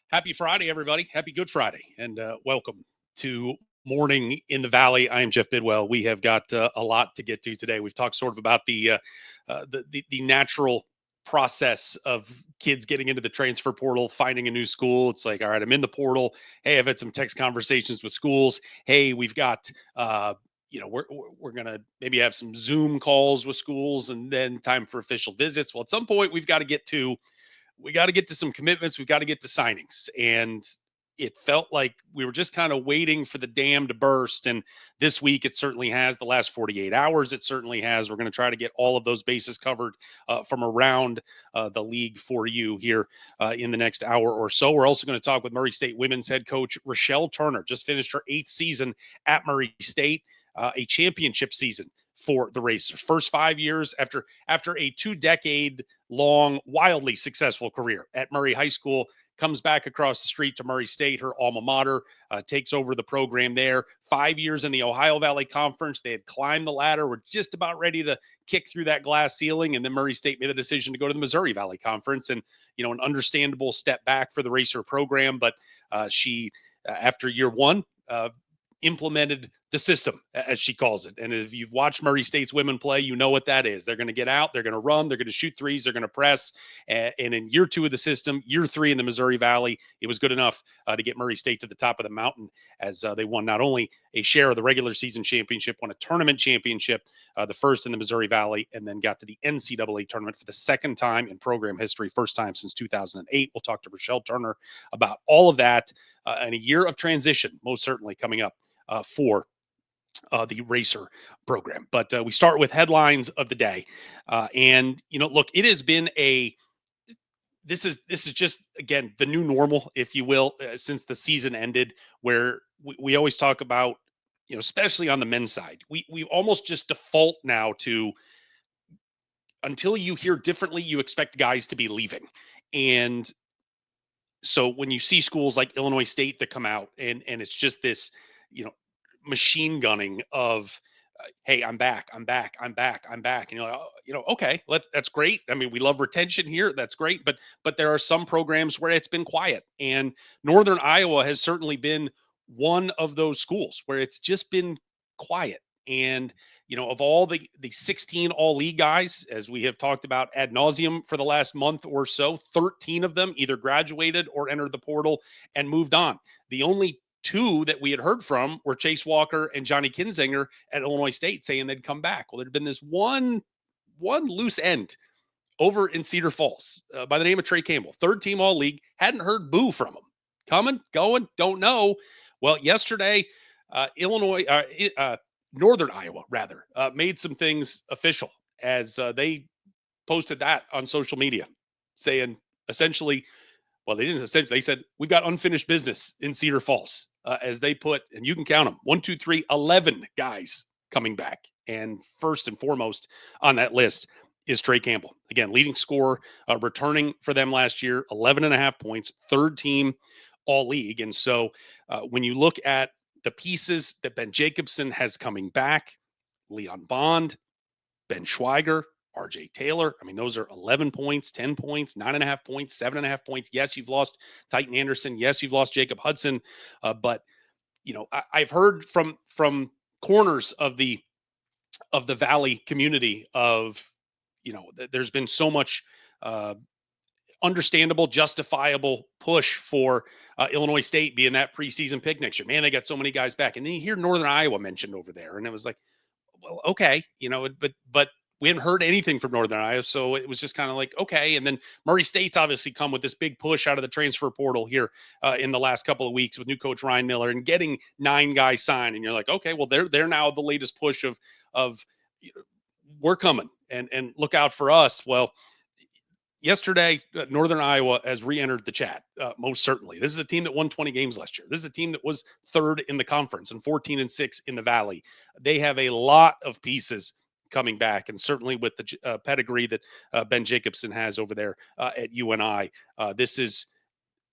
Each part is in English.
Happy Friday, everybody. Happy Good Friday, and welcome to Morning in the Valley. I am Jeff Bidwell. We have got a lot to get to today. We've talked sort of about the natural process of kids getting into the transfer portal, finding a new school. It's like, all right, I'm in the portal. Hey, I've had some text conversations with schools. Hey, we've got we're gonna maybe have some Zoom calls with schools, and then time for official visits. Well, at some point, we got to get to some commitments. We've got to get to signings. And it felt like we were just kind of waiting for the dam to burst. And this week, it certainly has. The last 48 hours, it certainly has. We're going to try to get all of those bases covered from around the league for you here in the next hour or so. We're also going to talk with Murray State women's head coach Rechelle Turner. Just finished her 8th season at Murray State, a championship season for the Racers. First 5 years after a 2-decade long, wildly successful career at Murray High School, comes back across the street to Murray State, her alma mater, takes over the program there. 5 years in the Ohio Valley Conference. They had climbed the ladder, were just about ready to kick through that glass ceiling, and then Murray State made the decision to go to the Missouri Valley Conference, and an understandable step back for the Racer program. But she, after year one, implemented the system, as she calls it. And if you've watched Murray State's women play, you know what that is. They're going to get out, they're going to run, they're going to shoot threes, they're going to press. And in year 2 of the system, year 3 in the Missouri Valley, it was good enough to get Murray State to the top of the mountain, as they won not only a share of the regular season championship, won a tournament championship, the first in the Missouri Valley, and then got to the NCAA tournament for the second time in program history, first time since 2008. We'll talk to Rechelle Turner about all of that, and a year of transition, most certainly coming up for the Racer program. But we start with headlines of the day. And, look, it has been this is just, again, the new normal, if you will, since the season ended, where we always talk about, especially on the men's side, we almost just default now to, until you hear differently, you expect guys to be leaving. And so when you see schools like Illinois State that come out, and it's just this, you know, machine gunning of, hey, I'm back, I'm back, I'm back, I'm back, and you're like, oh, okay, that's great. I mean, we love retention here. That's great, but there are some programs where it's been quiet, and Northern Iowa has certainly been one of those schools where it's just been quiet. And of all the 16 all league guys, as we have talked about ad nauseum for the last month or so, 13 of them either graduated or entered the portal and moved on. The only 2 that we had heard from were Chase Walker and Johnny Kinzinger at Illinois State, saying they'd come back. Well, there'd been this one loose end over in Cedar Falls by the name of Trey Campbell, 3rd team all league. Hadn't heard boo from him. Coming, going, don't know. Well, yesterday, Northern Iowa rather made some things official, as they posted that on social media, saying essentially, well, they didn't essentially, they said, we've got unfinished business in Cedar Falls, as they put, and you can count them, 1, 2, 3, 11 guys coming back. And first and foremost on that list is Trey Campbell. Again, leading scorer, returning for them last year, 11.5 points, 3rd team all league. And so when you look at the pieces that Ben Jacobson has coming back, Leon Bond, Ben Schweiger, RJ Taylor. I mean, those are 11 points, 10 points, 9.5 points, 7.5 points. Yes, you've lost Titan Anderson. Yes, you've lost Jacob Hudson. But I've heard from corners of the Valley community of, there's been so much understandable, justifiable push for Illinois State being that preseason pick next year. Man, they got so many guys back. And then you hear Northern Iowa mentioned over there, and it was like, well, okay, but we hadn't heard anything from Northern Iowa, so it was just kind of like, okay. And then Murray State's obviously come with this big push out of the transfer portal here in the last couple of weeks with new coach Ryan Miller and getting 9 guys signed, and you're like, okay, well, they're now the latest push of we're coming and look out for us. Well, yesterday, Northern Iowa has re-entered the chat, most certainly. This is a team that won 20 games last year. This is a team that was 3rd in the conference and 14-6 in the Valley. They have a lot of pieces coming back, and certainly with the pedigree that Ben Jacobson has over there at UNI,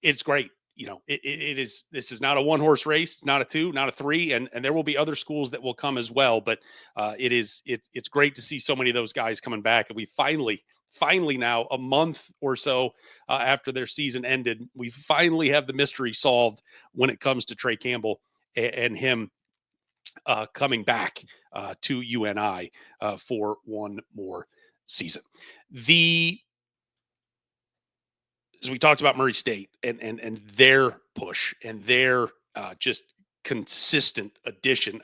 it's great. This is not a 1-horse race, not a 2, not a 3, and there will be other schools that will come as well. But it's great to see so many of those guys coming back, and we finally finally now, a month or so after their season ended, we finally have the mystery solved when it comes to Trey Campbell and him coming back to UNI for one more season. The As we talked about Murray State and their push and their just consistent addition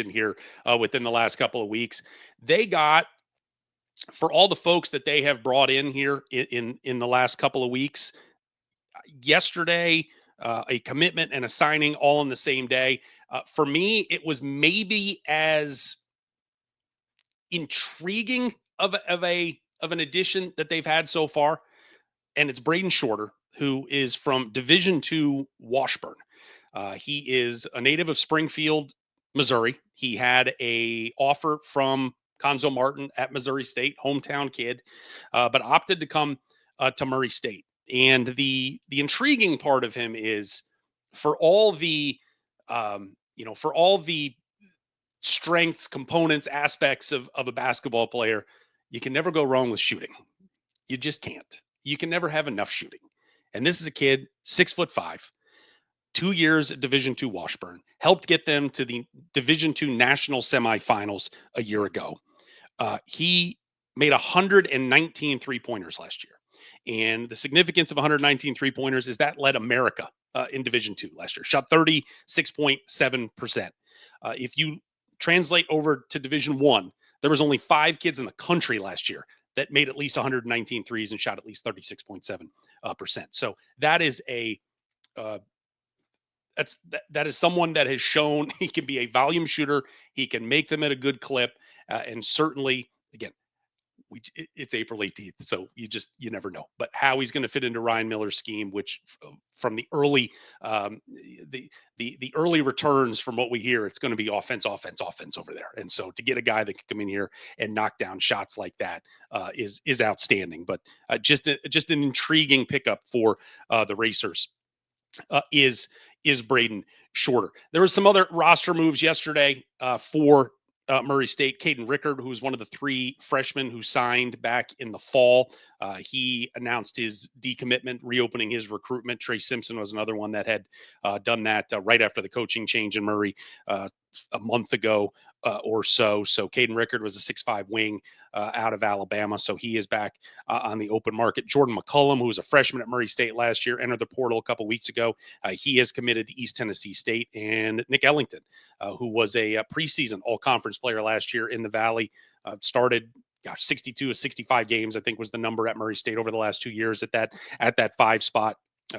here within the last couple of weeks, they got, for all the folks that they have brought in here in the last couple of weeks, yesterday, a commitment and a signing all in the same day. For me, it was maybe as intriguing of an addition that they've had so far, and it's Braden Shorter, who is from Division II Washburn. He is a native of Springfield, Missouri. He had a offer from Conzo Martin at Missouri State, hometown kid, but opted to come to Murray State. And the intriguing part of him is, for all the for all the strengths, components, aspects of a basketball player, you can never go wrong with shooting. You just can't. You can never have enough shooting. And this is a kid, 6'5", 2 years at Division II Washburn, helped get them to the Division II national semifinals a year ago. He made 119 three-pointers last year. And the significance of 119 three-pointers is that led America in Division II last year. Shot 36.7%. If you translate over to Division I, there was only 5 kids in the country last year that made at least 119 threes and shot at least 36.7%. So that is that is someone that has shown he can be a volume shooter. He can make them at a good clip, and certainly, again, it's April 18th, so you never know. But how he's going to fit into Ryan Miller's scheme, which from the early the early returns from what we hear, it's going to be offense over there. And so to get a guy that can come in here and knock down shots like that is outstanding. But just an intriguing pickup for the Racers. Is Braden Shorter. There was some other roster moves yesterday for Murray State. Caden Rickard, who was one of the 3 freshmen who signed back in the fall, he announced his decommitment, reopening his recruitment. Trey Simpson was another one that had done that right after the coaching change in Murray a month ago or so. So Caden Rickard was a 6'5" wing out of Alabama. So he is back on the open market. Jordan McCullum, who was a freshman at Murray State last year, entered the portal a couple weeks ago. He is committed to East Tennessee State. And Nick Ellington, who was a preseason all-conference player last year in the Valley, started 62 of 65 games, I think was the number at Murray State over the last 2 years at that 5 spot.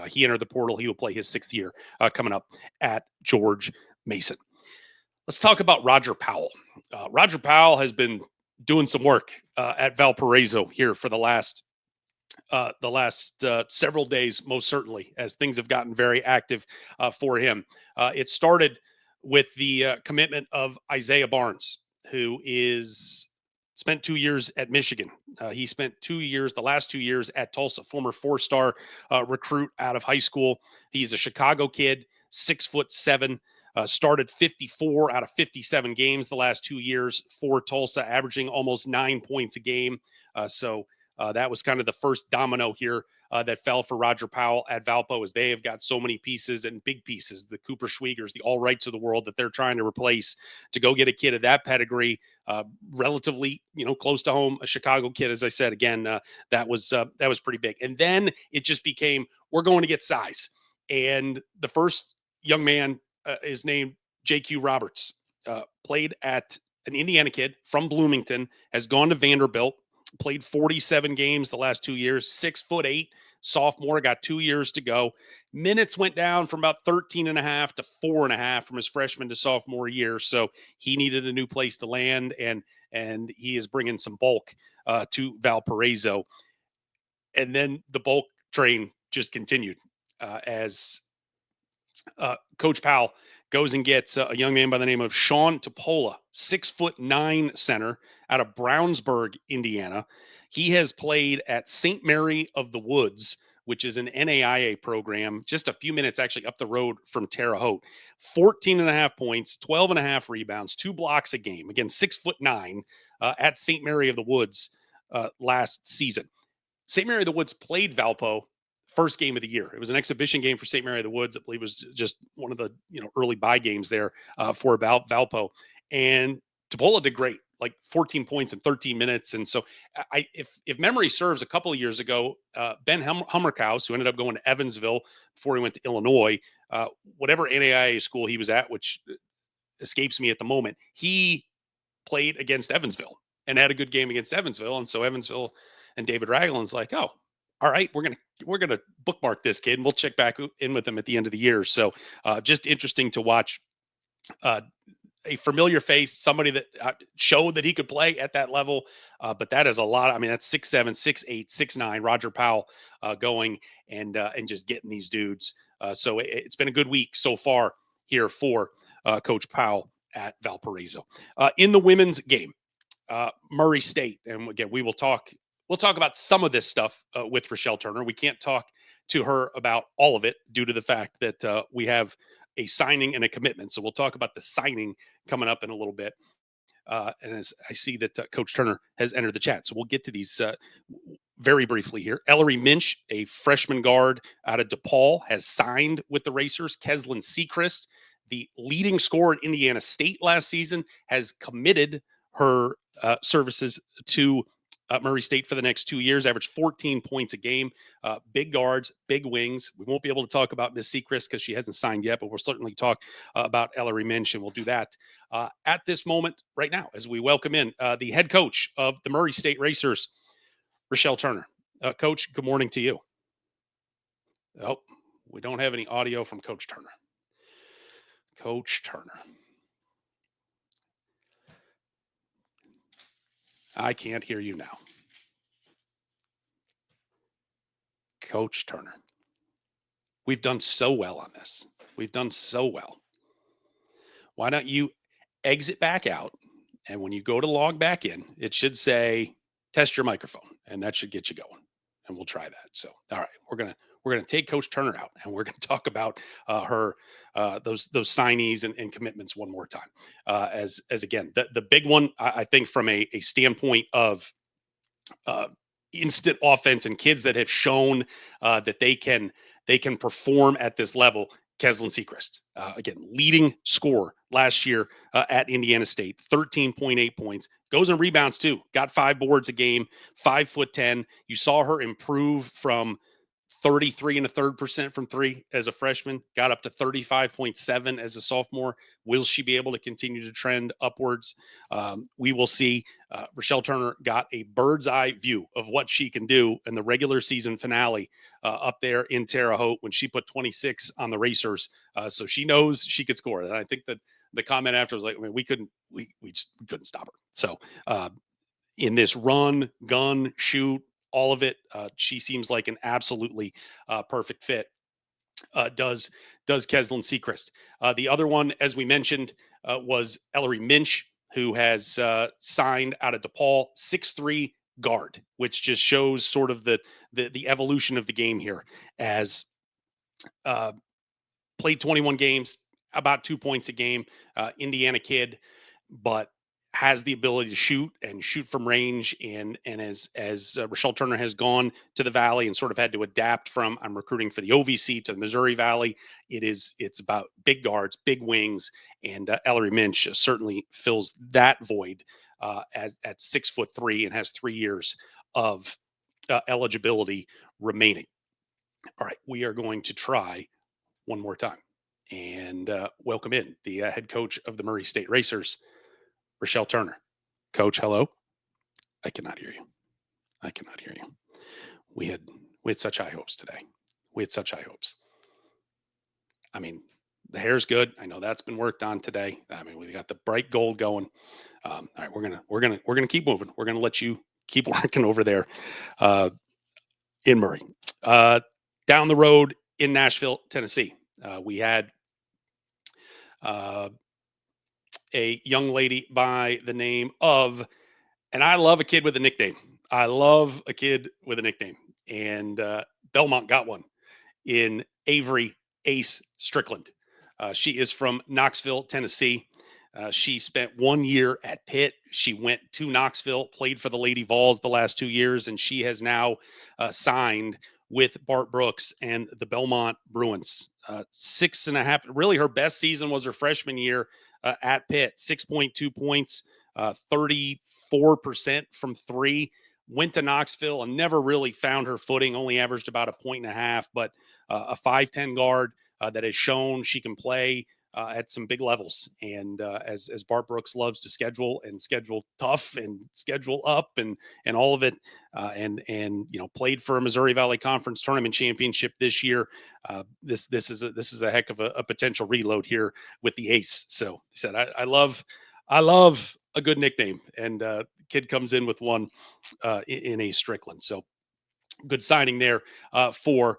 He entered the portal. He will play his 6th year coming up at George Mason. Let's talk about Roger Powell. Roger Powell has been doing some work at Valparaiso here for the last several days, most certainly, as things have gotten very active for him. It started with the commitment of Isaiah Barnes, who spent 2 years at Michigan. He spent the last 2 years at Tulsa, former 4-star recruit out of high school. He's a Chicago kid, 6'7". Started 54 out of 57 games the last 2 years for Tulsa, averaging almost 9 points a game. So that was kind of the first domino here that fell for Roger Powell at Valpo, as they have got so many pieces and big pieces, the Cooper Schwiegers, the All Rights of the world, that they're trying to replace. To go get a kid of that pedigree, relatively, close to home, a Chicago kid, as I said, again, that was pretty big. And then it just became, we're going to get size. And the first young man is named JQ Roberts, played at an Indiana kid from Bloomington, has gone to Vanderbilt, played 47 games the last 2 years, 6'8", sophomore, got 2 years to go. Minutes went down from about 13.5 to 4.5 from his freshman to sophomore year. So he needed a new place to land, and he is bringing some bulk to Valparaiso. And then the bulk train just continued as Coach Powell goes and gets a young man by the name of Sean Topola, 6'9" center out of Brownsburg, Indiana. He has played at St. Mary of the Woods, which is an NAIA program, just a few minutes actually up the road from Terre Haute. 14.5 points, 12.5 rebounds, 2 blocks a game. Again, 6'9" at St. Mary of the Woods. last season. St. Mary of the Woods played Valpo first game of the year. It was an exhibition game for St. Mary of the Woods. I believe it was just one of the early buy games there for Valpo. And Topola did great, like 14 points in 13 minutes. And so, if memory serves, a couple of years ago, Ben Hummerkaus, who ended up going to Evansville before he went to Illinois, whatever NAIA school he was at, which escapes me at the moment, he played against Evansville and had a good game against Evansville. And so Evansville and David Ragland's like, oh, all right, we're gonna bookmark this kid and we'll check back in with him at the end of the year. So just interesting to watch uh, a familiar face, somebody that showed that he could play at that level. But that is a lot. I mean, that's 6'7", 6'8", 6'9". Roger Powell going and just getting these dudes. So it's been a good week so far here for Coach Powell at Valparaiso. In the women's game, Murray State, and again, we'll talk about some of this stuff with Rechelle Turner. We can't talk to her about all of it due to the fact that we have a signing and a commitment. So we'll talk about the signing coming up in a little bit. And as I see that Coach Turner has entered the chat, so we'll get to these very briefly here. Ellery Minch, a freshman guard out of DePaul, has signed with the Racers. Keslin Sechrist, the leading scorer at Indiana State last season, has committed her services to Murray State for the next 2 years, averaged 14 points a game. Big guards, big wings. We won't be able to talk about Miss Sechrist because she hasn't signed yet, but we'll certainly talk about Ellery Minch, and we'll do that at this moment right now as we welcome in the head coach of the Murray State Racers, Rechelle Turner. Coach, good morning to you. Oh, we don't have any audio from Coach Turner. Coach Turner. I can't hear you now. Coach Turner. We've done so well on this. We've done so well. Why don't you exit back out? And when you go to log back in, it should say test your microphone, and that should get you going. And we'll try that. So, all right, we're gonna take Coach Turner out, and we're gonna talk about her those signees and commitments one more time. As again, the big one, I think from a standpoint of uh, instant offense and kids that have shown that they can perform at this level. Keslin Sechrist, again, leading scorer last year at Indiana State, 13.8 points. Goes and rebounds too. Got 5 boards a game, 5'10". You saw her improve from 33 and a third percent from three as a freshman, got up to 35.7 as a sophomore. Will she be able to continue to trend upwards? We will see. Rechelle Turner got a bird's eye view of what she can do in the regular season finale up there in Terre Haute when she put 26 on the Racers. So she knows she could score. And I think that the comment after was like, I mean, we just couldn't stop her. So in this run, gun, shoot, all of it, she seems like an absolutely perfect fit. Does Keslin Sechrist. The other one, as we mentioned, was Ellery Minch, who has signed out of DePaul, 6'3" guard, which just shows sort of the evolution of the game here. As played 21 games, about 2 points a game, Indiana kid, but has the ability to shoot from range. And as Rechelle Turner has gone to the Valley and sort of had to adapt from I'm recruiting for the OVC to the Missouri Valley, it's about big guards, big wings, and Ellery Minch certainly fills that void at 6'3" and has 3 years of eligibility remaining. All right, we are going to try one more time and welcome in the head coach of the Murray State Racers, Rechelle Turner. Coach, hello. I cannot hear you. I cannot hear you. We had such high hopes today. We had such high hopes. I mean, the hair's good. I know that's been worked on today. I mean, we got the bright gold going. All right, we're gonna keep moving. We're gonna let you keep working over there in Murray. Down the road in Nashville, Tennessee, we had a young lady by the name of, and I love a kid with a nickname. I love a kid with a nickname. And Belmont got one in Avery Ace Strickland. She is from Knoxville, Tennessee. She spent 1 year at Pitt. She went to Knoxville, played for the Lady Vols the last 2 years, and she has now signed with Bart Brooks and the Belmont Bruins. 6.5. Really, her best season was her freshman year at Pitt. 6.2 points, 34% from three. Went to Knoxville and never really found her footing. Only averaged about 1.5 points, but a 5'10" guard that has shown she can play at some big levels. And as Bart Brooks loves to schedule tough and schedule up and all of it, and played for a Missouri Valley Conference tournament championship this year. This is a heck of a potential reload here with the Ace. So he said, I love a good nickname, and kid comes in with one in Ace Strickland. So good signing there for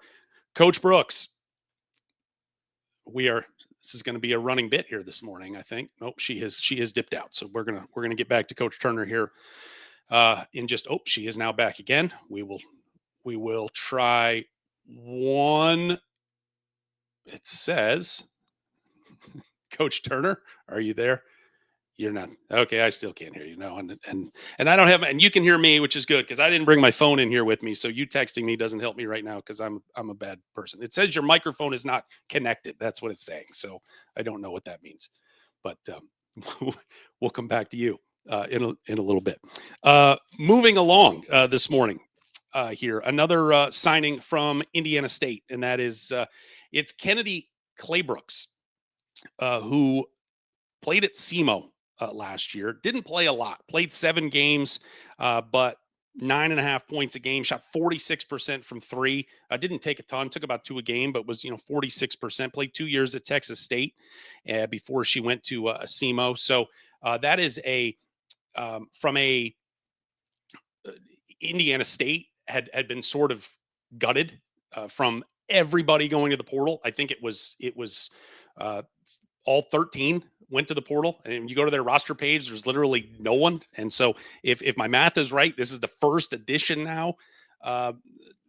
Coach Brooks. This is going to be a running bit here this morning, I think. Nope, she has dipped out. So we're gonna get back to Coach Turner here in just. Oh, she is now back again. We will try one. It says, Coach Turner, are you there? You're not. Okay, I still can't hear you. No, and I don't have, and you can hear me, which is good because I didn't bring my phone in here with me. So you texting me doesn't help me right now because I'm a bad person. It says your microphone is not connected. That's what it's saying. So I don't know what that means, but we'll come back to you in a little bit. Moving along this morning here, another signing from Indiana State, and that is it's Kennedy Claybrooks, who played at SEMO last year. Didn't play a lot. Played 7 games, but 9.5 points a game. Shot 46% from three. Didn't take a ton. Took about 2 a game, but was 46%. Played 2 years at Texas State before she went to SEMO. So that is from a Indiana State had been sort of gutted from everybody going to the portal. I think it was all 13 went to the portal, and you go to their roster page, there's literally no one. And so if my math is right, this is the first addition now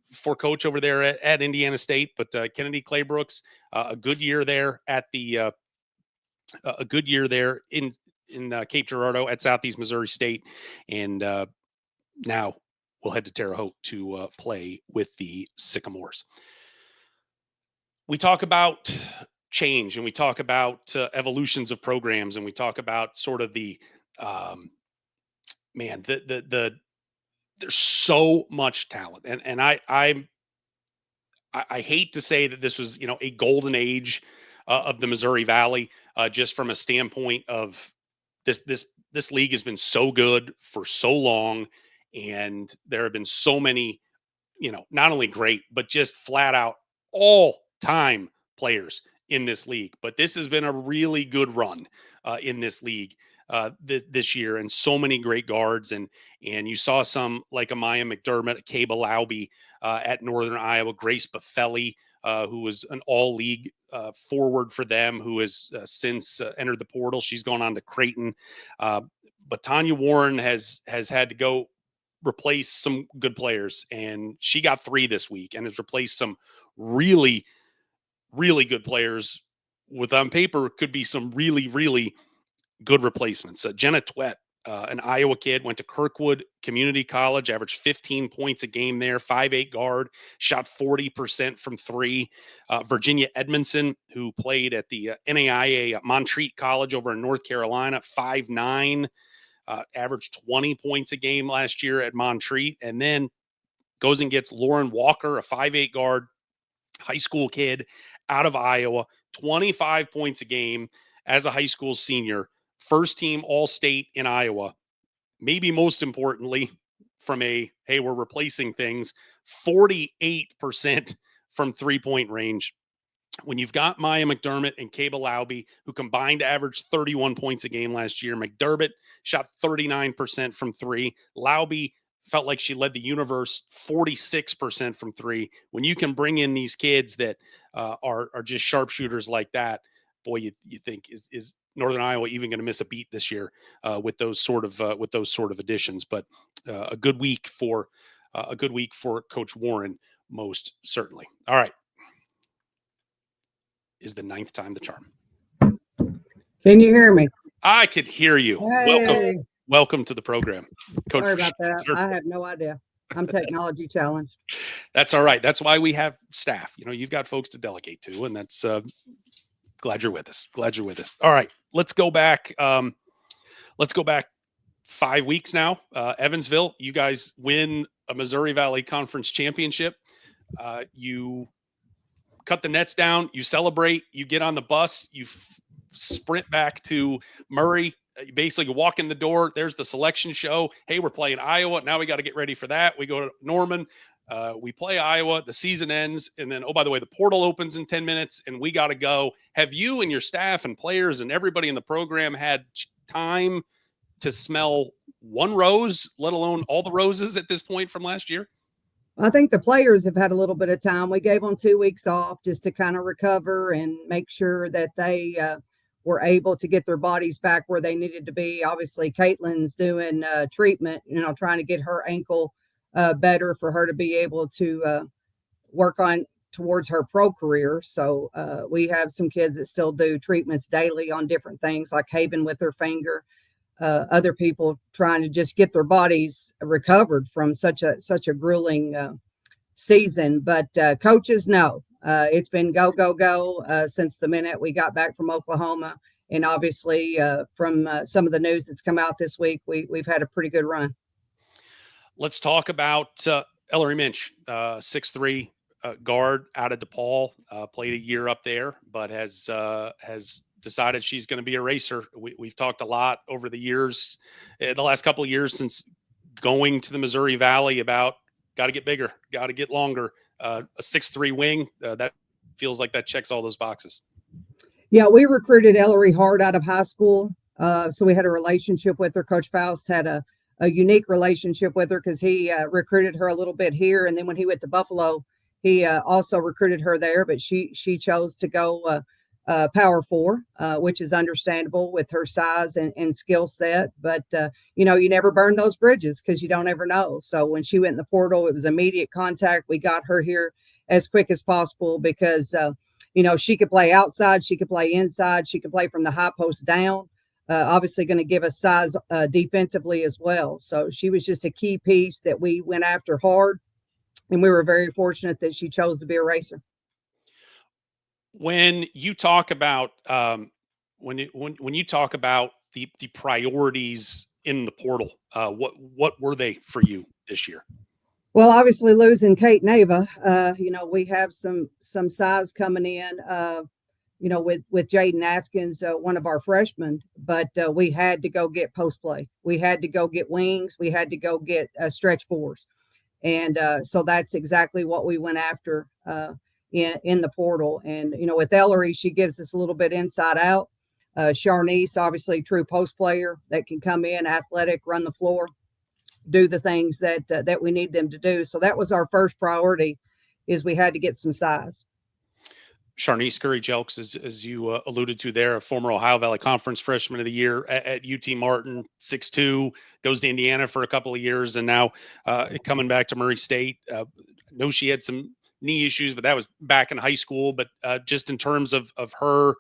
for coach over there at Indiana State. But Kennedy Claybrooks, a good year there at the a good year there in Cape Girardeau at Southeast Missouri State, and now we'll head to Terre Haute to play with the Sycamores. We talk about change, and we talk about evolutions of programs, and we talk about sort of the there's so much talent, and I hate to say that this was a golden age of the Missouri Valley, just from a standpoint of this league has been so good for so long, and there have been so many not only great but just flat out all time players in this league. But this has been a really good run in this league this year, and so many great guards, and you saw some like Amaya McDermott, Caba Laube at Northern Iowa, Grace Buffelli, who was an all-league forward for them, who has since entered the portal. She's gone on to Creighton, but Tanya Warren has had to go replace some good players, and she got 3 this week and has replaced some really good players with, on paper, could be some really good replacements. Jenna Twett, an Iowa kid, went to Kirkwood Community College, averaged 15 points a game there, 5'8" guard, shot 40% from three. Virginia Edmondson, who played at the NAIA Montreat College over in North Carolina, 5'9", averaged 20 points a game last year at Montreat, and then goes and gets Lauren Walker, a 5'8" guard, high school kid out of Iowa, 25 points a game as a high school senior, first team All-State in Iowa. Maybe most importantly, from we're replacing things, 48% from 3-point range. When you've got Maya McDermott and Caba Laube, who combined to average 31 points a game last year, McDermott shot 39% from three. Laube felt like she led the universe, 46% from three. When you can bring in these kids that are just sharpshooters like that, boy, you think is Northern Iowa even going to miss a beat this year with those sort of additions? But a good week for Coach Warren, most certainly. All right, is the 9th time the charm. Can you hear me? I could hear you. Hey, Welcome to the program, Coach sorry about that. Rechelle. I have no idea. I'm technology challenged. That's all right. That's why we have staff. You've got folks to delegate to, and that's glad you're with us. Glad you're with us. All right, let's go back. Let's go back 5 weeks now. Evansville, you guys win a Missouri Valley Conference championship. You cut the nets down, you celebrate, you get on the bus, you sprint back to Murray. You basically walk in the door. There's the selection show. Hey, we're playing Iowa. Now we got to get ready for that. We go to Norman. We play Iowa. The season ends. And then, oh, by the way, the portal opens in 10 minutes and we got to go. Have you and your staff and players and everybody in the program had time to smell one rose, let alone all the roses at this point from last year? I think the players have had a little bit of time. We gave them 2 weeks off just to kind of recover and make sure that they were able to get their bodies back where they needed to be. Obviously, Caitlin's doing treatment, trying to get her ankle better for her to be able to work on towards her pro career. So we have some kids that still do treatments daily on different things, like Haven with her finger. Other people trying to just get their bodies recovered from such a grueling season. But coaches know it's been go go go since the minute we got back from Oklahoma, and obviously from some of the news that's come out this week, we've had a pretty good run. Let's talk about Ellery Minch, 6'3" guard out of DePaul, played a year up there, but has decided she's going to be a racer. We've talked a lot over the years, the last couple of years since going to the Missouri Valley about got to get bigger, got to get longer. A 6'3" wing, that feels like that checks all those boxes. Yeah, we recruited Ellery hard out of high school. So we had a relationship with her. Coach Faust had a unique relationship with her because he recruited her a little bit here. And then when he went to Buffalo, he also recruited her there, but she chose to go Power 4, which is understandable with her size and skill set. But, you never burn those bridges because you don't ever know. So when she went in the portal, it was immediate contact. We got her here as quick as possible because, she could play outside, she could play inside, she could play from the high post down. Obviously going to give us size defensively as well. So she was just a key piece that we went after hard. And we were very fortunate that she chose to be a racer. When you talk about when you talk about the priorities in the portal, what were they for you this year? Well, obviously losing Kate Nava, we have some size coming in, with Jaden Askins, one of our freshmen, but we had to go get post play. We had to go get wings. We had to go get stretch fours. And so that's exactly what we went after in the portal. And, with Ellery, she gives us a little bit inside out. Sharnice, obviously true post player that can come in, athletic, run the floor, do the things that we need them to do. So that was our first priority, is we had to get some size. Sharnice Curry-Jelks, as you alluded to there, a former Ohio Valley Conference Freshman of the Year at UT Martin, 6'2", goes to Indiana for a couple of years, and now coming back to Murray State. Know she had some knee issues, but that was back in high school. But just in terms of her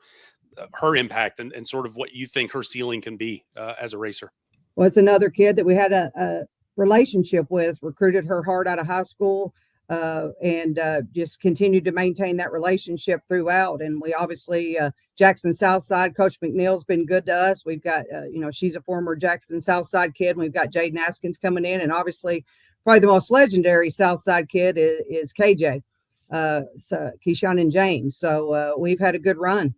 impact and sort of what you think her ceiling can be as a racer. Well, it's another kid that we had a relationship with, recruited her hard out of high school. And just continued to maintain that relationship throughout. And we obviously, Jackson Southside, Coach McNeil's been good to us. We've got, she's a former Jackson Southside kid. We've got Jaden Askins coming in. And obviously, probably the most legendary Southside kid is KJ, Keyshawn and James. So we've had a good run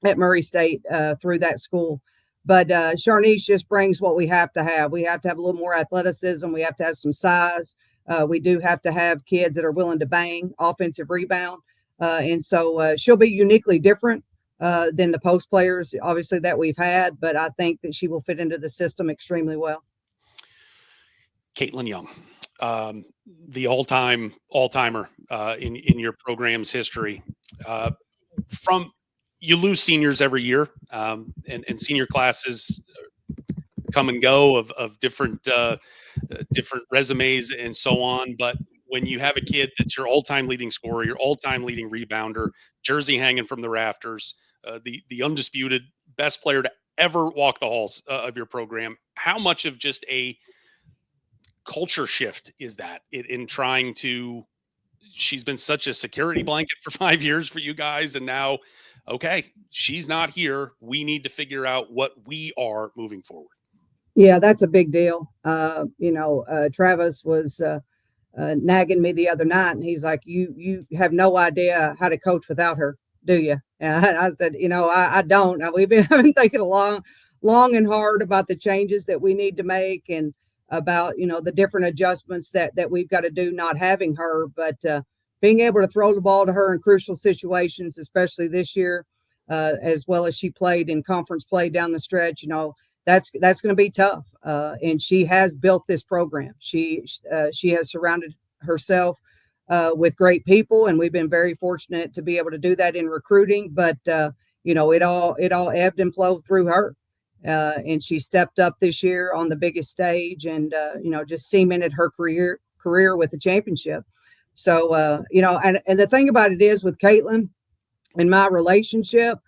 at Murray State through that school. But Sharnice just brings what we have to have. We have to have a little more athleticism. We have to have some size. We do have to have kids that are willing to bang, offensive rebound. And so she'll be uniquely different than the post players, obviously, that we've had. But I think that she will fit into the system extremely well. Caitlin Young, the all-timer in your program's history. You lose seniors every year, and senior classes come and go of different resumes and so on. But when you have a kid that's your all-time leading scorer, your all-time leading rebounder, jersey hanging from the rafters, the undisputed best player to ever walk the halls of your program, how much of just a culture shift is that in trying to, she's been such a security blanket for 5 years for you guys. And now, okay, she's not here. We need to figure out what we are moving forward. Yeah, that's a big deal. Travis was nagging me the other night, and he's like, "You have no idea how to coach without her, do you?" And I said, I don't. We've been thinking long and hard about the changes that we need to make, and about the different adjustments that we've got to do not having her, but being able to throw the ball to her in crucial situations, especially this year, as well as she played in conference play down the stretch. That's going to be tough. And she has built this program. She has surrounded herself with great people, and we've been very fortunate to be able to do that in recruiting. But it all ebbed and flowed through her, and she stepped up this year on the biggest stage, and just cemented her career with the championship. So and the thing about it is, with Caitlin and my relationship,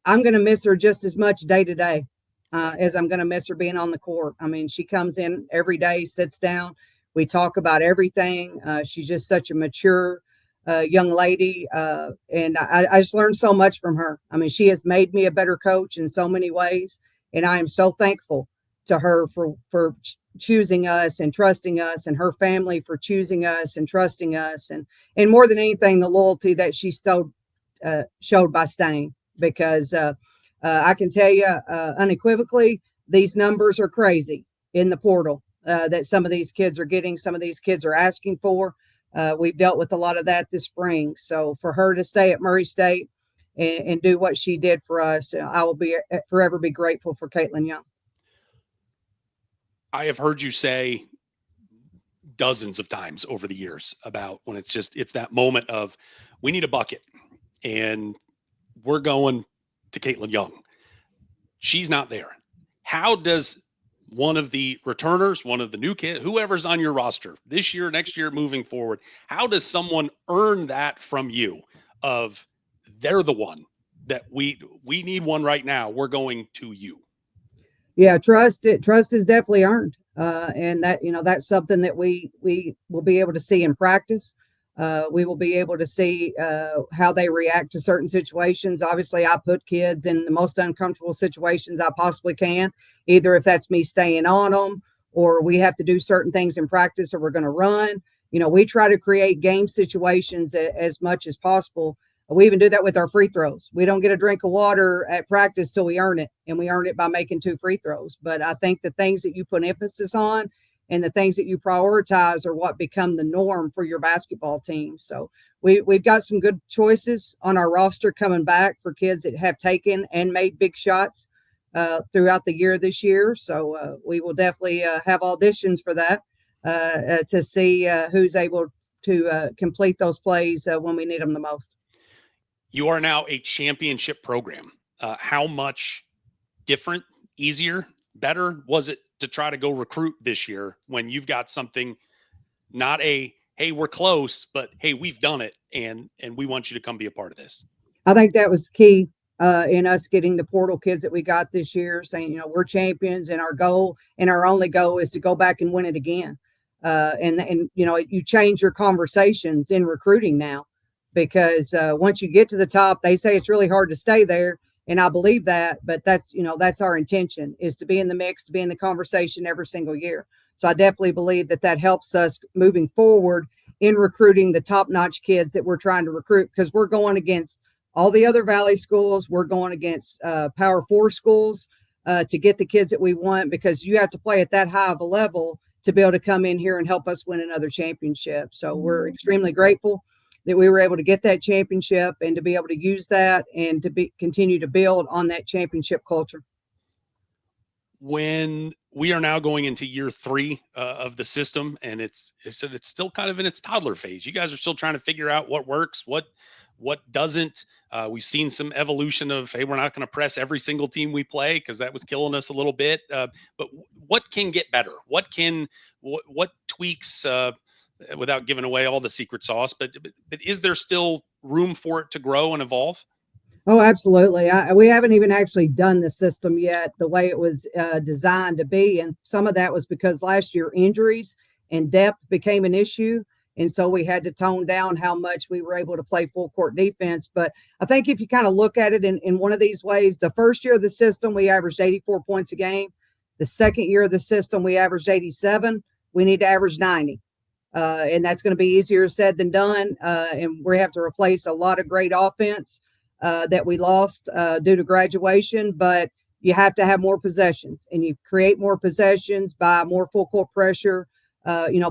I'm going to miss her just as much day to day as I'm going to miss her being on the court. I mean, she comes in every day, sits down. We talk about everything. She's just such a mature young lady. And I just learned so much from her. I mean, she has made me a better coach in so many ways. And I am so thankful to her for choosing us and trusting us, and her family for choosing us and trusting us. And more than anything, the loyalty that she showed by staying, because I can tell you unequivocally, these numbers are crazy in the portal that some of these kids are getting, some of these kids are asking for. We've dealt with a lot of that this spring. So for her to stay at Murray State and do what she did for us, I will forever be grateful for Caitlin Young. I have heard you say dozens of times over the years about when it's that moment of, we need a bucket, and we're going to Caitlin Young. She's not there. How does one of the returners, one of the new kids, whoever's on your roster this year, next year, moving forward, how does someone earn that from you of, they're the one that we need one right now, we're going to you? Yeah, trust is definitely earned. And that's something that we will be able to see in practice. We will be able to see how they react to certain situations. Obviously, I put kids in the most uncomfortable situations I possibly can, either if that's me staying on them, or we have to do certain things in practice, or we're going to run. We try to create game situations as much as possible. We even do that with our free throws. We don't get a drink of water at practice till we earn it, and we earn it by making 2 free throws. But I think the things that you put emphasis on and the things that you prioritize are what become the norm for your basketball team. So we've got some good choices on our roster coming back for kids that have taken and made big shots throughout the year this year. So we will definitely have auditions for that to see who's able to complete those plays when we need them the most. You are now a championship program. How much different, easier, better was it to try to go recruit this year when you've got something, not a, hey, we're close, but hey, we've done it, and we want you to come be a part of this? I think that was key in us getting the portal kids that we got this year, saying, we're champions, and our goal and our only goal is to go back and win it again. And you change your conversations in recruiting now, because once you get to the top, they say it's really hard to stay there. And I believe that, but that's our intention, is to be in the mix, to be in the conversation every single year. So I definitely believe that helps us moving forward in recruiting the top-notch kids that we're trying to recruit, because we're going against all the other Valley schools. We're going against Power 4 schools to get the kids that we want, because you have to play at that high of a level to be able to come in here and help us win another championship. So we're extremely grateful that we were able to get that championship, and to be able to use that and to continue to build on that championship culture. When we are now going into year 3 of the system, and it's still kind of in its toddler phase, you guys are still trying to figure out what works, what doesn't. We've seen some evolution of, hey, we're not going to press every single team we play, because that was killing us a little bit. But what can get better? What tweaks, without giving away all the secret sauce, but is there still room for it to grow and evolve? Oh, absolutely. We haven't even actually done the system yet the way it was designed to be. And some of that was because last year injuries and depth became an issue. And so we had to tone down how much we were able to play full court defense. But I think if you kind of look at it in one of these ways, the first year of the system, we averaged 84 points a game. The second year of the system, we averaged 87. We need to average 90. And that's going to be easier said than done. And we have to replace a lot of great offense that we lost due to graduation, but you have to have more possessions, and you create more possessions by more full court pressure,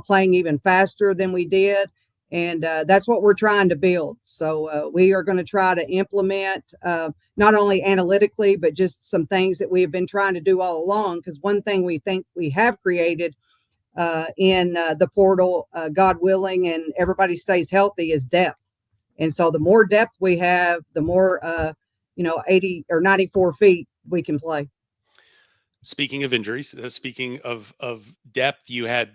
playing even faster than we did. And that's what we're trying to build. So we are going to try to implement not only analytically, but just some things that we have been trying to do all along. Because one thing we think we have created in the portal, God willing, and everybody stays healthy, is depth. And so the more depth we have, the more, 80 or 94 feet we can play. Speaking of injuries, speaking of depth, you had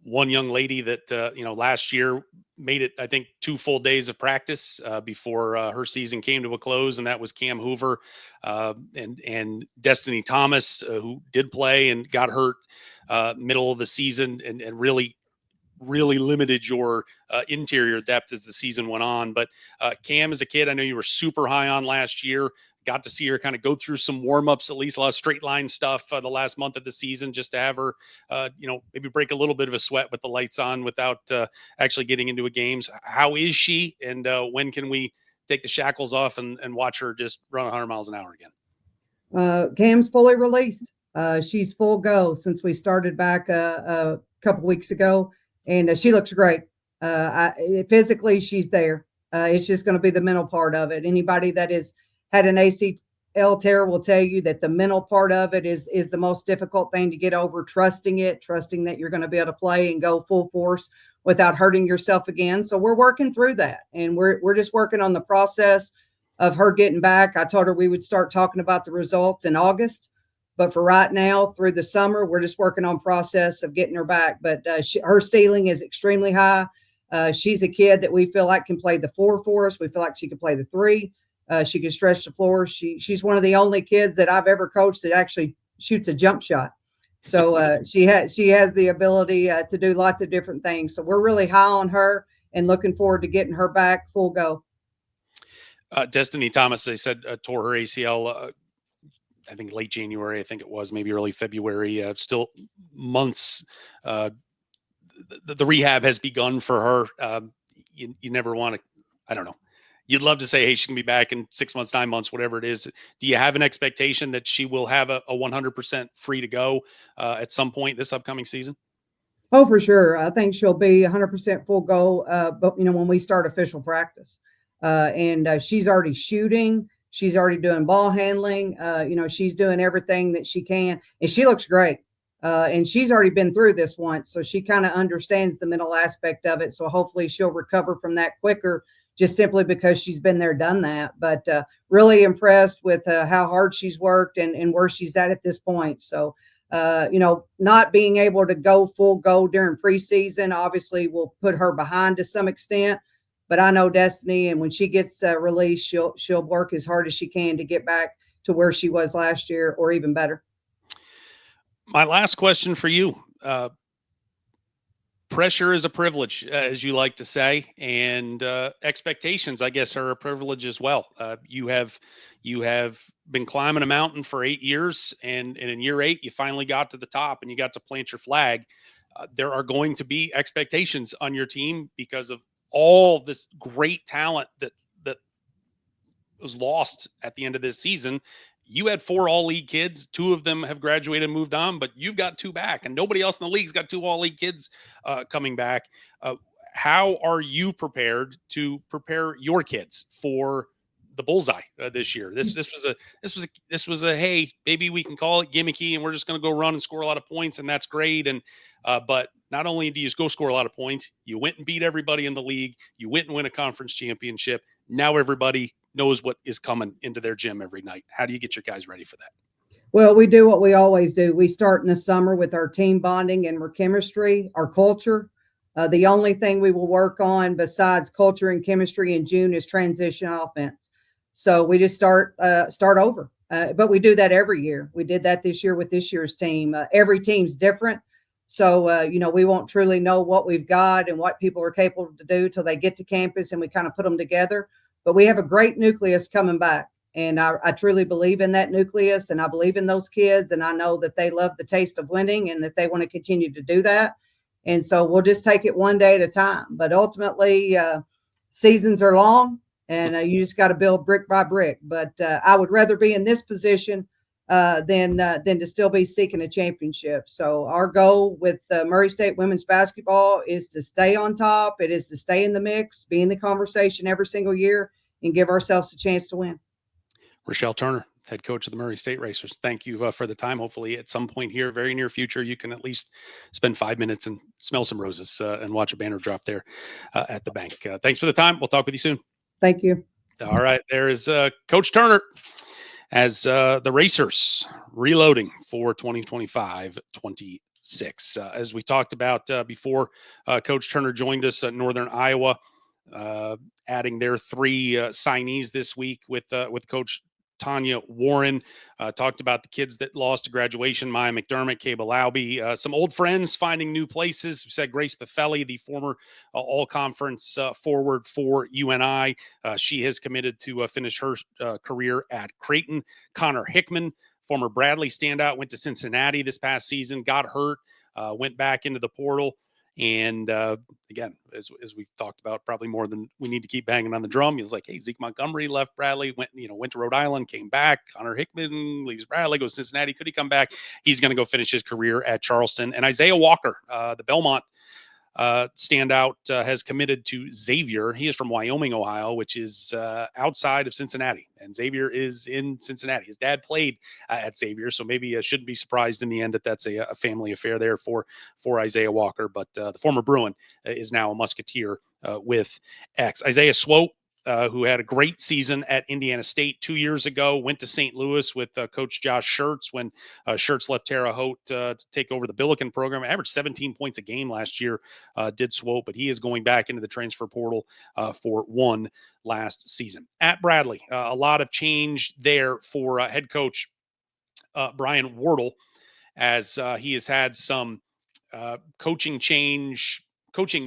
one young lady that last year made it, I think, 2 full days of practice before her season came to a close, and that was Cam Hoover, and Destiny Thomas, who did play and got hurt middle of the season, and really limited your interior depth as the season went on. But Cam, as a kid, I know you were super high on last year. Got to see her kind of go through some warm-ups, at least a lot of straight line stuff the last month of the season, just to have her, maybe break a little bit of a sweat with the lights on without actually getting into a games. How is she, and when can we take the shackles off and watch her just run 100 miles an hour again? Cam's fully released. She's full go since we started back a couple weeks ago, and she looks great. Physically, she's there. It's just going to be the mental part of it. Anybody that has had an ACL tear will tell you that the mental part of it is the most difficult thing to get over. Trusting that you're going to be able to play and go full force without hurting yourself again. So we're working through that, and we're just working on the process of her getting back. I told her we would start talking about the results in August, but for right now, through the summer, we're just working on process of getting her back. But her ceiling is extremely high. She's a kid that we feel like can play the 4 for us. We feel like she can play the 3. She can stretch the floor. She's one of the only kids that I've ever coached that actually shoots a jump shot. So she has the ability to do lots of different things. So we're really high on her and looking forward to getting her back full go. Destiny Thomas, they said, tore her ACL, I think late January, I think it was, maybe early February, still months. The rehab has begun for her. You never want to, I don't know. You'd love to say, hey, she can be back in 6 months, 9 months, whatever it is. Do you have an expectation that she will have a 100% free to go at some point this upcoming season? Oh, for sure. I think she'll be 100% full go. But when we start official practice, and she's already shooting, she's already doing ball handling. She's doing everything that she can, and she looks great. And she's already been through this once, so she kind of understands the mental aspect of it. So hopefully she'll recover from that quicker, just simply because she's been there, done that. But really impressed with how hard she's worked and where she's at this point. So, not being able to go full go during preseason obviously will put her behind to some extent. But I know Destiny, and when she gets released, she'll work as hard as she can to get back to where she was last year or even better. My last question for you. Pressure is a privilege, as you like to say, and expectations, I guess, are a privilege as well. You have been climbing a mountain for 8 years, and in year 8, you finally got to the top, and you got to plant your flag. There are going to be expectations on your team because of all this great talent that was lost at the end of this season. You had 4 all-league kids. 2 of them have graduated and moved on, but you've got 2 back, and nobody else in the league's got 2 all-league kids coming back. How are you prepared to prepare your kids for the bullseye this year? This was a hey, maybe we can call it gimmicky, and we're just going to go run and score a lot of points, and that's great. And but not only do you go score a lot of points, you went and beat everybody in the league. You went and win a conference championship. Now everybody knows what is coming into their gym every night. How do you get your guys ready for that? Well, we do what we always do. We start in the summer with our team bonding and our chemistry, our culture. The only thing we will work on besides culture and chemistry in June is transition offense. So we just start over. But we do that every year. We did that this year with this year's team. Every team's different. So, we won't truly know what we've got and what people are capable to do till they get to campus and we kind of put them together. But we have a great nucleus coming back. And I truly believe in that nucleus and I believe in those kids. And I know that they love the taste of winning and that they want to continue to do that. And so we'll just take it one day at a time. But ultimately, seasons are long and you just got to build brick by brick. But I would rather be in this position than to still be seeking a championship. So our goal with Murray State women's basketball is to stay on top. It is to stay in the mix, be in the conversation every single year, and give ourselves a chance to win. Rechelle Turner, head coach of the Murray State Racers. Thank you for the time. Hopefully, at some point here, very near future, you can at least spend 5 minutes and smell some roses and watch a banner drop there at the bank. Thanks for the time. We'll talk with you soon. Thank you. All right, there is Coach Turner as the Racers reloading for 2025-26. As we talked about before, Coach Turner joined us at Northern Iowa, adding their 3 signees this week with Coach Tanya Warren. Talked about the kids that lost to graduation, Maya McDermott, Kaba Lauby, some old friends finding new places. We said Grace Buffelli, the former all-conference forward for UNI. She has committed to finish her career at Creighton. Connor Hickman, former Bradley standout, went to Cincinnati this past season, got hurt, went back into the portal. And again, as we've talked about, probably more than we need to keep banging on the drum. He was like, hey, Zeke Montgomery left Bradley, went to Rhode Island, came back. Connor Hickman leaves Bradley, goes to Cincinnati. Could he come back? He's going to go finish his career at Charleston. And Isaiah Walker, the Belmont standout, has committed to Xavier. He is from Wyoming, Ohio, which is outside of Cincinnati. And Xavier is in Cincinnati. His dad played at Xavier, so maybe shouldn't be surprised in the end that that's a family affair there for Isaiah Walker. But the former Bruin is now a Musketeer with X. Isaiah Swope, who had a great season at Indiana State 2 years ago, went to St. Louis with Coach Josh Schertz when Schertz left Terre Haute to take over the Billiken program. Averaged 17 points a game last year, did Swope, but he is going back into the transfer portal for one last season. At Bradley, a lot of change there for head coach Brian Wardle, as he has had some coaching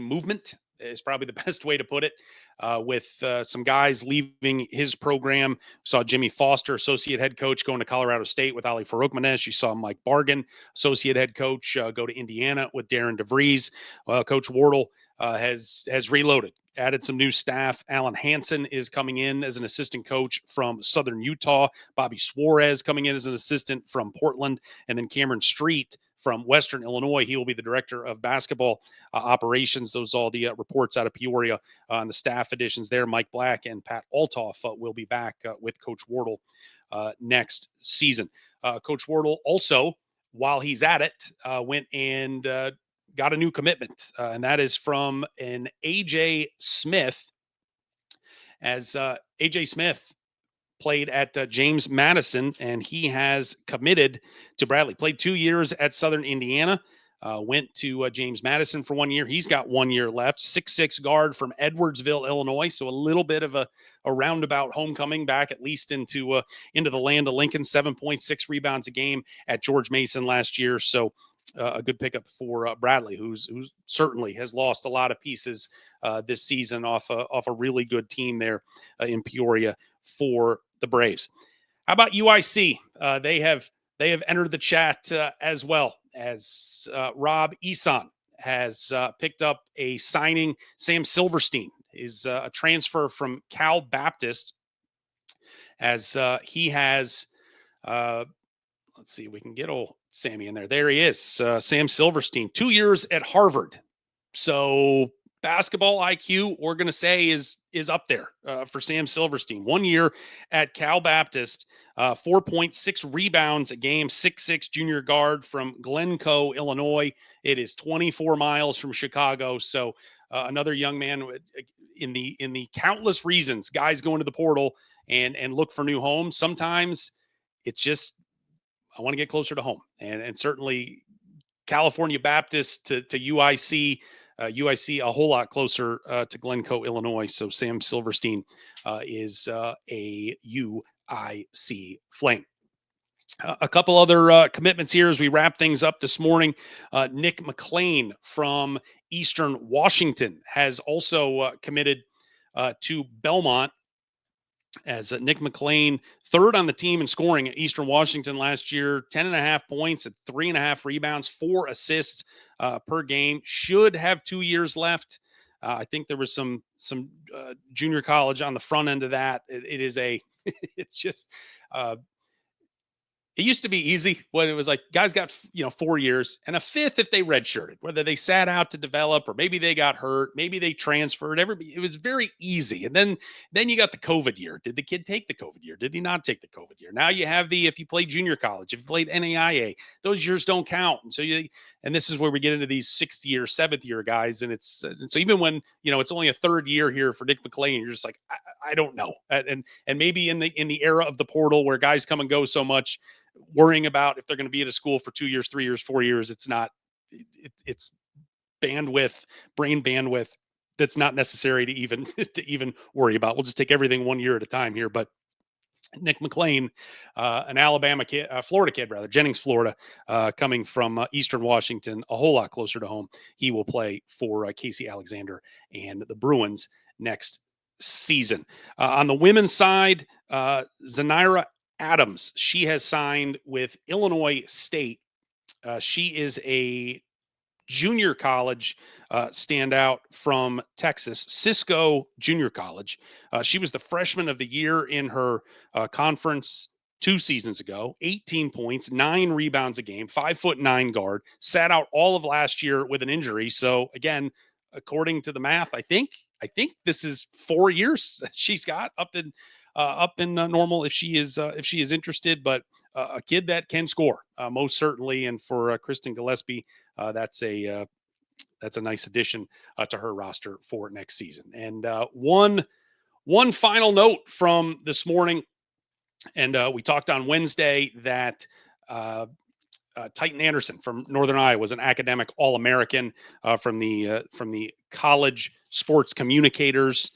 movement is probably the best way to put it, with some guys leaving his program. Saw Jimmy Foster, associate head coach, going to Colorado State with Ali Faroukmanesh. You saw Mike Bargan, associate head coach, go to Indiana with Darren DeVries. Coach Wardle has reloaded, added some new staff. Alan Hansen is coming in as an assistant coach from Southern Utah. Bobby Suarez coming in as an assistant from Portland. And then Cameron Street from Western Illinois. He will be the director of basketball operations. Those are all the reports out of Peoria on the staff additions there. Mike Black and Pat Altoff will be back with Coach Wardle next season. Coach Wardle also, while he's at it, went and got a new commitment, and that is from an AJ Smith, as AJ Smith played at James Madison, and he has committed to Bradley. Played 2 years at Southern Indiana, went to James Madison for 1 year. He's got 1 year left. 6'6" guard from Edwardsville, Illinois, so a little bit of a roundabout homecoming back, at least into the land of Lincoln. 7.6 rebounds a game at George Mason last year, so a good pickup for Bradley, who's certainly has lost a lot of pieces this season off a really good team there in Peoria for the Braves. How about UIC? They have entered the chat as well, as Rob Eson has picked up a signing. Sam Silverstein is a transfer from Cal Baptist, as he has let's see if we can get old Sammy in there. There he is, Sam Silverstein, 2 years at Harvard. So basketball IQ, we're going to say, is up there for Sam Silverstein. 1 year at Cal Baptist, 4.6 rebounds a game, 6'6" junior guard from Glencoe, Illinois. It is 24 miles from Chicago. So another young man in the countless reasons guys go into the portal and look for new homes. Sometimes it's just, I want to get closer to home. And certainly California Baptist to UIC, UIC a whole lot closer to Glencoe, Illinois. So Sam Silverstein is a UIC Flame. A couple other commitments here as we wrap things up this morning. Nick McLean from Eastern Washington has also committed to Belmont, as Nick McLean, third on the team in scoring at Eastern Washington last year, 10.5 points at 3.5 rebounds, 4 assists per game. Should have 2 years left. I think there was some junior college on the front end of that. It is a, it's just, it used to be easy when it was like guys got 4 years and a fifth if they redshirted, whether they sat out to develop or maybe they got hurt, maybe they transferred. It was very easy. And then you got the COVID year. Did the kid take the COVID year? Did he not take the COVID year? Now you have if you played junior college, if you played NAIA, those years don't count. And so and this is where we get into these 6th year, 7th year guys. And so even when it's only a 3rd year here for Nick McLean, you're just like I don't know. And maybe in the era of the portal where guys come and go so much, worrying about if they're going to be at a school for 2 years, 3 years, 4 years, it's bandwidth, brain bandwidth that's not necessary to even worry about. We'll just take everything 1 year at a time here. But Nick McLean, an Alabama kid, Florida kid rather, Jennings, Florida, coming from Eastern Washington, a whole lot closer to home. He will play for Casey Alexander and the Bruins next season. On the women's side, Zanira Adams, she has signed with Illinois State. She is a junior college standout from Texas, Cisco Junior College. She was the freshman of the year in her conference 2 seasons ago. 18 points, 9 rebounds a game, 5'9" guard. Sat out all of last year with an injury. So again, according to the math, I think this is 4 years she's got up in normal if she is interested, but a kid that can score most certainly. And for Kristen Gillespie, that's a nice addition to her roster for next season. And one final note from this morning, and we talked on Wednesday that Titan Anderson from Northern Iowa was an academic All-American from the college sports communicators.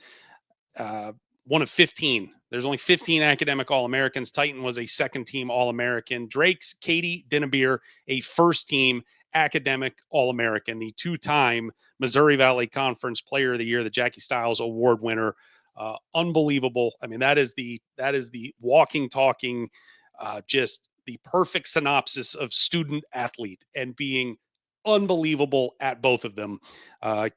One of 15. There's only 15 academic All-Americans. Titan was a second-team All-American. Drake's Katie Dinnebier, a first-team academic All-American, the 2-time Missouri Valley Conference Player of the Year, the Jackie Stiles Award winner. Unbelievable. I mean, that is the walking, talking, just the perfect synopsis of student athlete and being unbelievable at both of them.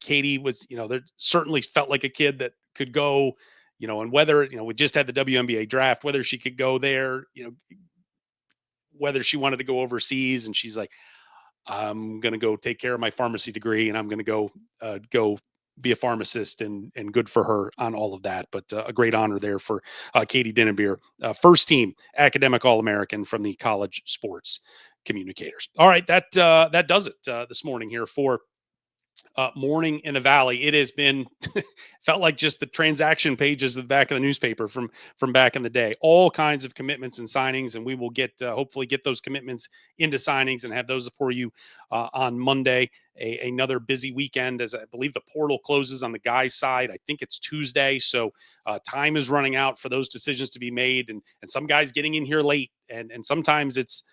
Katie was, there certainly felt like a kid that could go, and whether, we just had the WNBA draft, whether she could go there, whether she wanted to go overseas. And she's like, I'm going to go take care of my pharmacy degree and I'm going to go be a pharmacist, and good for her on all of that. But a great honor there for Katie Dinnebier, first team academic All-American from the college sports communicators. All right. That does it this morning here for Morning in the Valley. It has been felt like just the transaction pages at the back of the newspaper from back in the day. All kinds of commitments and signings, and we will hopefully get those commitments into signings and have those for you on Monday. Another busy weekend, as I believe the portal closes on the guys' side. I think it's Tuesday, so time is running out for those decisions to be made, and some guys getting in here late, and sometimes it's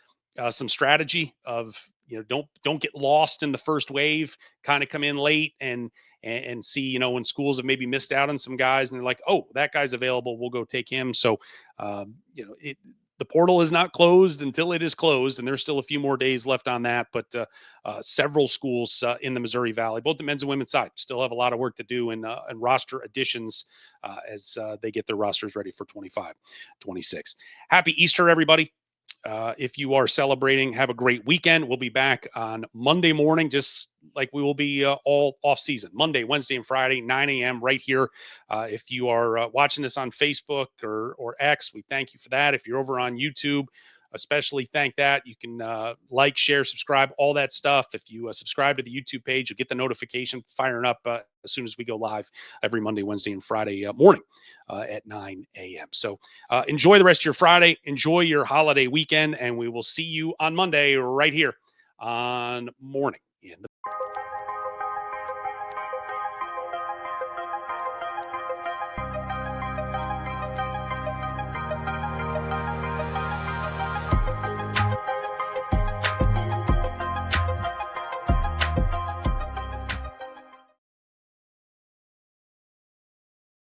some strategy of don't get lost in the first wave, kind of come in late and see, when schools have maybe missed out on some guys and they're like, oh, that guy's available, we'll go take him. So the portal is not closed until it is closed, and there's still a few more days left on that. But several schools in the Missouri Valley, both the men's and women's side, still have a lot of work to do and roster additions as they get their rosters ready for 25-26. Happy Easter, everybody. If you are celebrating, have a great weekend. We'll be back on Monday morning, just like we will be all off season. Monday, Wednesday, and Friday, 9 a.m. right here. If you are watching this on Facebook or X, we thank you for that. If you're over on YouTube, especially thank that. You can like, share, subscribe, all that stuff. If you subscribe to the YouTube page, you'll get the notification firing up as soon as we go live every Monday, Wednesday, and Friday morning at 9 a.m. So enjoy the rest of your Friday. Enjoy your holiday weekend, and we will see you on Monday right here on Morning